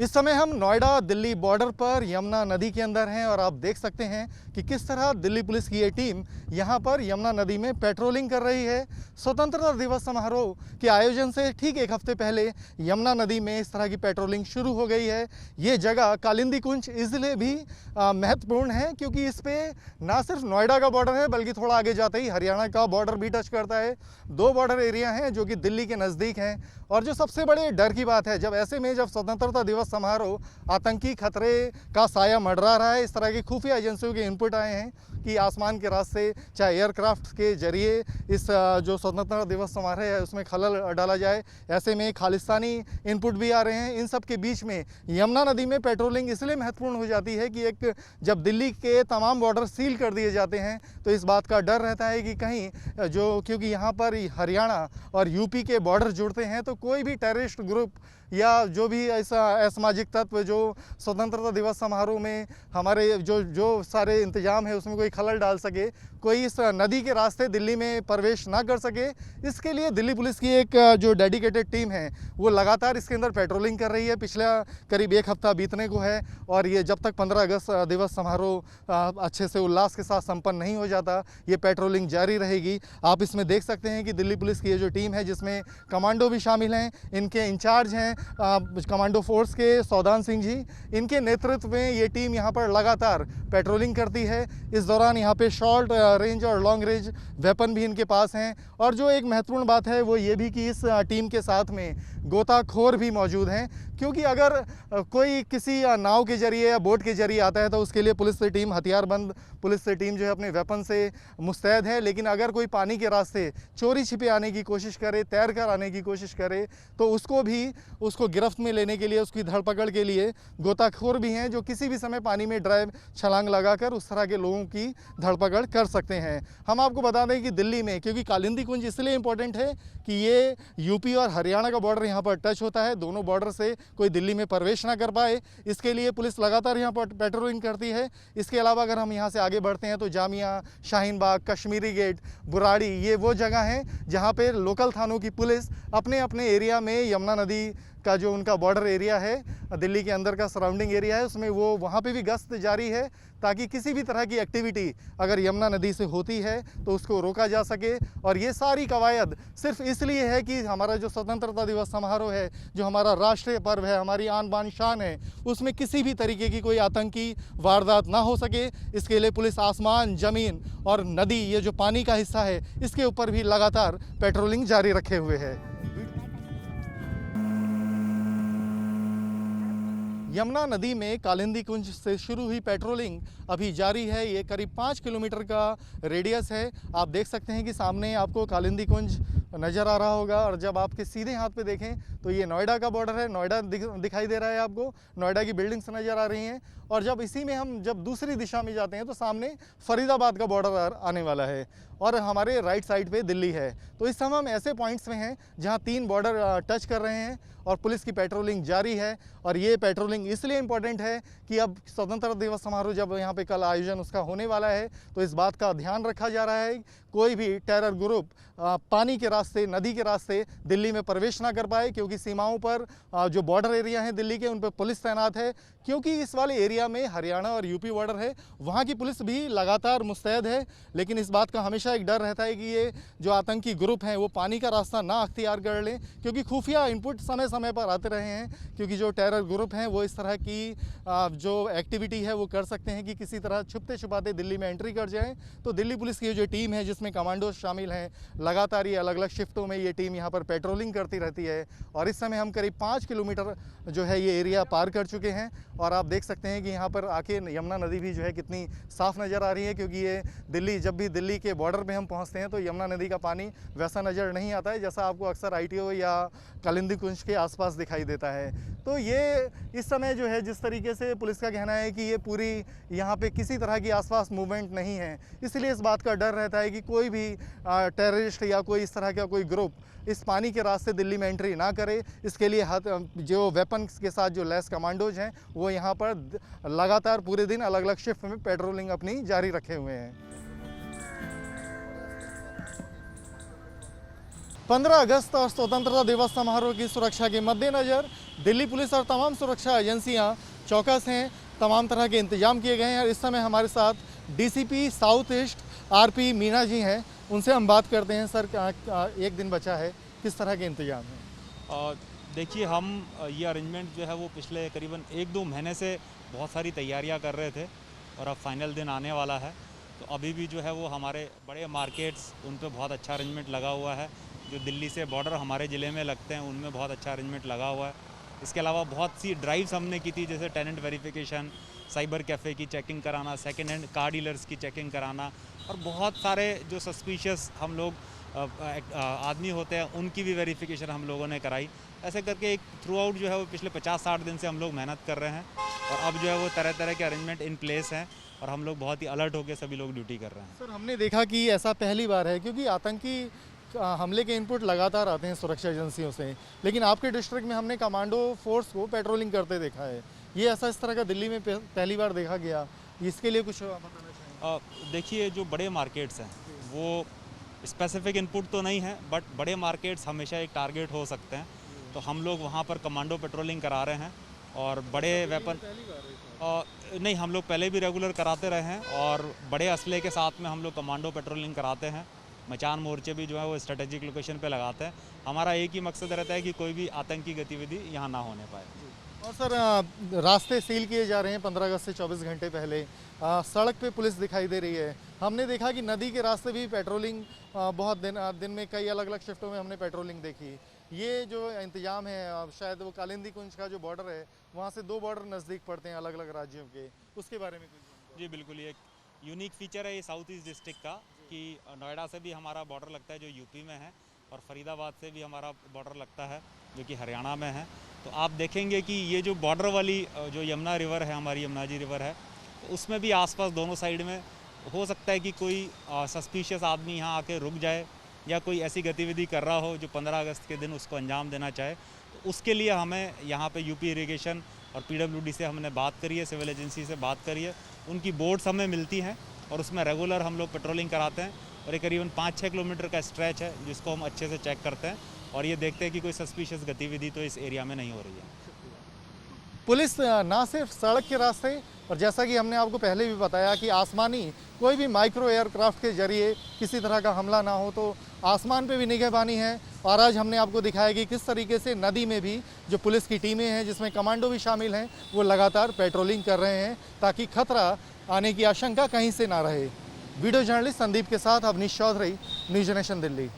इस समय हम नोएडा दिल्ली बॉर्डर पर यमुना नदी के अंदर हैं और आप देख सकते हैं कि किस तरह दिल्ली पुलिस की ये टीम यहाँ पर यमुना नदी में पेट्रोलिंग कर रही है। स्वतंत्रता दिवस समारोह के आयोजन से ठीक एक हफ्ते पहले यमुना नदी में इस तरह की पेट्रोलिंग शुरू हो गई है। ये जगह कालिंदी कुंज इसलिए भी महत्वपूर्ण है क्योंकि इस पे ना सिर्फ नोएडा का बॉर्डर है बल्कि थोड़ा आगे जाते ही हरियाणा का बॉर्डर भी टच करता है। दो बॉर्डर एरिया हैं जो कि दिल्ली के नज़दीक हैं और जो सबसे बड़े डर की बात है जब ऐसे में जब स्वतंत्रता दिवस समारोह आतंकी खतरे का साया मंडरा रहा है, इस तरह की खुफिया एजेंसियों के इनपुट आए हैं कि आसमान के रास्ते चाहे एयरक्राफ्ट के जरिए इस जो स्वतंत्रता दिवस समारोह है उसमें खलल डाला जाए। ऐसे में खालिस्तानी इनपुट भी आ रहे हैं। इन सब के बीच में यमुना नदी में पेट्रोलिंग इसलिए महत्वपूर्ण हो जाती है कि एक जब दिल्ली के तमाम बॉर्डर सील कर दिए जाते हैं तो इस बात का डर रहता है कि कहीं जो क्योंकि यहाँ पर हरियाणा और यूपी के बॉर्डर जुड़ते हैं तो कोई भी टेररिस्ट ग्रुप या जो भी ऐसा असामाजिक तत्व जो स्वतंत्रता दिवस समारोह में हमारे जो सारे इंतजाम है उसमें कोई खलल डाल सके, कोई इस नदी के रास्ते दिल्ली में प्रवेश ना कर सके, इसके लिए दिल्ली पुलिस की एक जो डेडिकेटेड टीम है वो लगातार इसके अंदर पेट्रोलिंग कर रही है। पिछला करीब एक हफ्ता बीतने को है और ये जब तक 15 अगस्त दिवस समारोह अच्छे से उल्लास के साथ संपन्न नहीं हो जाता ये पेट्रोलिंग जारी रहेगी। आप इसमें देख सकते हैं कि दिल्ली पुलिस की ये जो टीम है जिसमें कमांडो भी शामिल हैं, इनके इंचार्ज हैं कमांडो फोर्स के सौदान सिंह जी, इनके नेतृत्व में ये टीम यहाँ पर लगातार पेट्रोलिंग करती है। इस दौरान यहाँ पे शॉर्ट रेंज और लॉन्ग रेंज वेपन भी इनके पास हैं और जो एक महत्वपूर्ण बात है वो ये भी कि इस टीम के साथ में गोताखोर भी मौजूद हैं क्योंकि अगर कोई किसी नाव के जरिए या बोट के जरिए आता है तो उसके लिए पुलिस से टीम हथियारबंद पुलिस से टीम जो है अपने वेपन से मुस्तैद है। लेकिन अगर कोई पानी के रास्ते चोरी छिपे आने की कोशिश करे, तैर कर आने की कोशिश करे तो उसको गिरफ्त में लेने के लिए उसकी धरपकड़ के लिए गोताखोर भी हैं जो किसी भी समय पानी में ड्राइव छलांग लगाकर उस तरह के लोगों की धरपकड़ कर सकते हैं। हम आपको बता दें कि दिल्ली में क्योंकि कालिंदी कुंज इसलिए इम्पोर्टेंट है कि ये यूपी और हरियाणा का बॉर्डर यहाँ पर टच होता है, दोनों बॉर्डर से कोई दिल्ली में प्रवेश ना कर पाए, इसके लिए पुलिस लगातार यहाँ पर पेट्रोलिंग करती है। इसके अलावा अगर हम यहाँ से आगे बढ़ते हैं तो जामिया, शाहीन बाग, कश्मीरी गेट, बुराड़ी ये वो जगह हैं जहाँ पे लोकल थानों की पुलिस अपने अपने एरिया में यमुना नदी का जो उनका बॉर्डर एरिया है दिल्ली के अंदर का सराउंडिंग एरिया है उसमें वो वहाँ पे भी गश्त जारी है ताकि किसी भी तरह की एक्टिविटी अगर यमुना नदी से होती है तो उसको रोका जा सके। और ये सारी कवायद सिर्फ इसलिए है कि हमारा जो स्वतंत्रता दिवस समारोह है, जो हमारा राष्ट्रीय पर्व है, हमारी आन बान शान है, उसमें किसी भी तरीके की कोई आतंकी वारदात ना हो सके। इसके लिए पुलिस आसमान, ज़मीन और नदी ये जो पानी का हिस्सा है इसके ऊपर भी लगातार पेट्रोलिंग जारी रखे हुए है। यमुना नदी में कालिंदी कुंज से शुरू हुई पेट्रोलिंग अभी जारी है। ये करीब 5 किलोमीटर का रेडियस है। आप देख सकते हैं कि सामने आपको कालिंदी कुंज नज़र आ रहा होगा और जब आपके सीधे हाथ पे देखें तो ये नोएडा का बॉर्डर है। नोएडा दिखाई दे रहा है आपको, नोएडा की बिल्डिंग्स नज़र आ रही हैं और जब इसी में हम जब दूसरी दिशा में जाते हैं तो सामने फरीदाबाद का बॉर्डर आने वाला है और हमारे राइट साइड पे दिल्ली है। तो इस समय हम ऐसे पॉइंट्स में हैं जहां 3 बॉर्डर टच कर रहे हैं और पुलिस की पेट्रोलिंग जारी है। और ये पेट्रोलिंग इसलिए इम्पोर्टेंट है कि अब स्वतंत्रता दिवस समारोह जब यहाँ पे कल आयोजन उसका होने वाला है तो इस बात का ध्यान रखा जा रहा है कोई भी टेरर ग्रुप पानी के रास्ते, नदी के रास्ते दिल्ली में प्रवेश ना कर पाए क्योंकि सीमाओं पर जो बॉर्डर एरिया हैं दिल्ली के उन पर पुलिस तैनात है। क्योंकि इस वाले एरिया में हरियाणा और यूपी बॉर्डर है, वहाँ की पुलिस भी लगातार मुस्तैद है। लेकिन इस बात का हमेशा एक डर रहता है कि ये जो आतंकी ग्रुप हैं वो पानी का रास्ता ना अख्तियार कर लें क्योंकि खुफिया इनपुट समय समय पर आते रहे हैं क्योंकि जो टेरर ग्रुप हैं वो इस तरह की जो एक्टिविटी है वो कर सकते हैं कि किसी तरह छुपते छुपाते दिल्ली में एंट्री कर जाएं। तो दिल्ली पुलिस की जो टीम है जिसमें कमांडो शामिल हैं, लगातार ये अलग अलग शिफ्टों में ये टीम यहाँ पर पेट्रोलिंग करती रहती है और इस समय हम करीब 5 किलोमीटर जो है ये एरिया पार कर चुके हैं और आप देख सकते हैं कि यहाँ पर आके यमुना नदी भी जो है कितनी साफ़ नज़र आ रही है क्योंकि ये दिल्ली जब भी दिल्ली के बॉर्डर पे हम पहुँचते हैं तो यमुना नदी का पानी वैसा नज़र नहीं आता है जैसा आपको अक्सर ITO या कालिंदी कुंज के आसपास दिखाई देता है। तो ये इस समय जो है जिस तरीके से पुलिस का कहना है कि ये पूरी यहाँ पे किसी तरह की आसपास मूवमेंट नहीं है, इसलिए इस बात का डर रहता है कि कोई भी टेररिस्ट या कोई इस तरह का कोई ग्रुप इस पानी के रास्ते दिल्ली में एंट्री ना करे। इसके लिए जो वेपन्स के साथ जो लैस कमांडोज हैं वो यहाँ पर लगातार पूरे दिन अलग अलग शिफ्ट में पेट्रोलिंग अपनी जारी रखे हुए हैं। 15 अगस्त और स्वतंत्रता दिवस समारोह की सुरक्षा के मद्देनज़र दिल्ली पुलिस और तमाम सुरक्षा एजेंसियां चौकस हैं। तमाम तरह के इंतजाम किए गए हैं और इस समय हमारे साथ DCP south east RP Meena ji हैं। उनसे हम बात करते हैं। सर, एक दिन बचा है, किस तरह के इंतजाम हैं? देखिए, हम ये अरेंजमेंट जो है वो पिछले करीबन 1-2 महीने से बहुत सारी तैयारियां कर रहे थे और अब फाइनल दिन आने वाला है। तो अभी भी जो है वो हमारे बड़े मार्केट्स, उन पे बहुत अच्छा अरेंजमेंट लगा हुआ है। जो दिल्ली से बॉर्डर हमारे ज़िले में लगते हैं उनमें बहुत अच्छा अरेंजमेंट लगा हुआ है। इसके अलावा बहुत सी ड्राइव्स हमने की थी, जैसे टेनेंट वेरिफिकेशन, साइबर कैफ़े की चेकिंग कराना, सेकेंड हैंड कार डीलर्स की चेकिंग कराना और बहुत सारे जो सस्पिशियस हम लोग आदमी होते हैं उनकी भी वेरिफिकेशन हम लोगों ने कराई। ऐसे करके एक थ्रू आउट जो है वो पिछले 50-60 दिन से हम लोग मेहनत कर रहे हैं और अब जो है वो तरह तरह के अरेंजमेंट इन प्लेस हैं और हम लोग बहुत ही अलर्ट होकर सभी लोग ड्यूटी कर रहे हैं। सर, हमने देखा कि ऐसा पहली बार है, क्योंकि आतंकी हमले के इनपुट लगातार आते हैं सुरक्षा एजेंसियों से, लेकिन आपके डिस्ट्रिक्ट में हमने कमांडो फोर्स को पेट्रोलिंग करते देखा है। ये ऐसा इस तरह का दिल्ली में पहली बार देखा गया, इसके लिए कुछ बताना चाहेंगे? देखिए, जो बड़े मार्केट्स हैं वो स्पेसिफिक इनपुट तो नहीं है, बट बड़े मार्केट्स हमेशा एक टारगेट हो सकते हैं। तो हम लोग वहाँ पर कमांडो पेट्रोलिंग करा रहे हैं और बड़े वेपन नहीं, हम लोग पहले भी रेगुलर कराते रहे हैं और बड़े असले के साथ में हम लोग कमांडो पेट्रोलिंग कराते हैं। मचान मोर्चे भी जो है वो स्ट्रेटेजिक लोकेशन पे लगाते हैं। हमारा एक ही मकसद रहता है कि कोई भी आतंकी गतिविधि यहाँ ना होने पाए। और सर, रास्ते सील किए जा रहे हैं 15 अगस्त से 24 घंटे पहले। सड़क पे पुलिस दिखाई दे रही है। हमने देखा कि नदी के रास्ते भी पेट्रोलिंग बहुत दिन में कई अलग अलग शिफ्टों में हमने पेट्रोलिंग देखी। ये जो इंतजाम है, शायद वो कालिंदी कुंज का जो बॉर्डर है, वहाँ से 2 बॉर्डर नज़दीक पड़ते हैं अलग अलग राज्यों के, उसके बारे में कुछ? जी बिल्कुल, ये एक यूनिक फीचर है ये साउथ ईस्ट डिस्ट्रिक्ट का कि नोएडा से भी हमारा बॉर्डर लगता है जो यूपी में है और फरीदाबाद से भी हमारा बॉर्डर लगता है जो कि हरियाणा में है। तो आप देखेंगे कि ये जो बॉर्डर वाली जो यमुना रिवर है, हमारी यमुना जी रिवर है, तो उसमें भी आसपास दोनों साइड में हो सकता है कि कोई सस्पिशियस आदमी यहाँ आके रुक जाए या कोई ऐसी गतिविधि कर रहा हो जो 15 अगस्त के दिन उसको अंजाम देना चाहे। तो उसके लिए हमें यहाँ पे यूपी इरिगेशन और पीडब्ल्यूडी से हमने बात करी है, सिविल एजेंसी से बात करी है, उनकी बोट्स हमें मिलती हैं और उसमें रेगुलर हम लोग पेट्रोलिंग कराते हैं और ये करीबन 5-6 किलोमीटर का स्ट्रेच है जिसको हम अच्छे से चेक करते हैं और ये देखते हैं कि कोई सस्पिशियस गतिविधि तो इस एरिया में नहीं हो रही है। पुलिस ना सिर्फ सड़क के रास्ते, और जैसा कि हमने आपको पहले भी बताया कि आसमानी कोई भी माइक्रो एयरक्राफ्ट के जरिए किसी तरह का हमला ना हो, तो आसमान पे भी निगहबानी है। और आज हमने आपको दिखाया कि किस तरीके से नदी में भी जो पुलिस की टीमें हैं, जिसमें कमांडो भी शामिल हैं, वो लगातार पेट्रोलिंग कर रहे हैं ताकि खतरा आने की आशंका कहीं से ना रहे। वीडियो जर्नलिस्ट संदीप के साथ अवनीश चौधरी, न्यूज़ नेशन दिल्ली।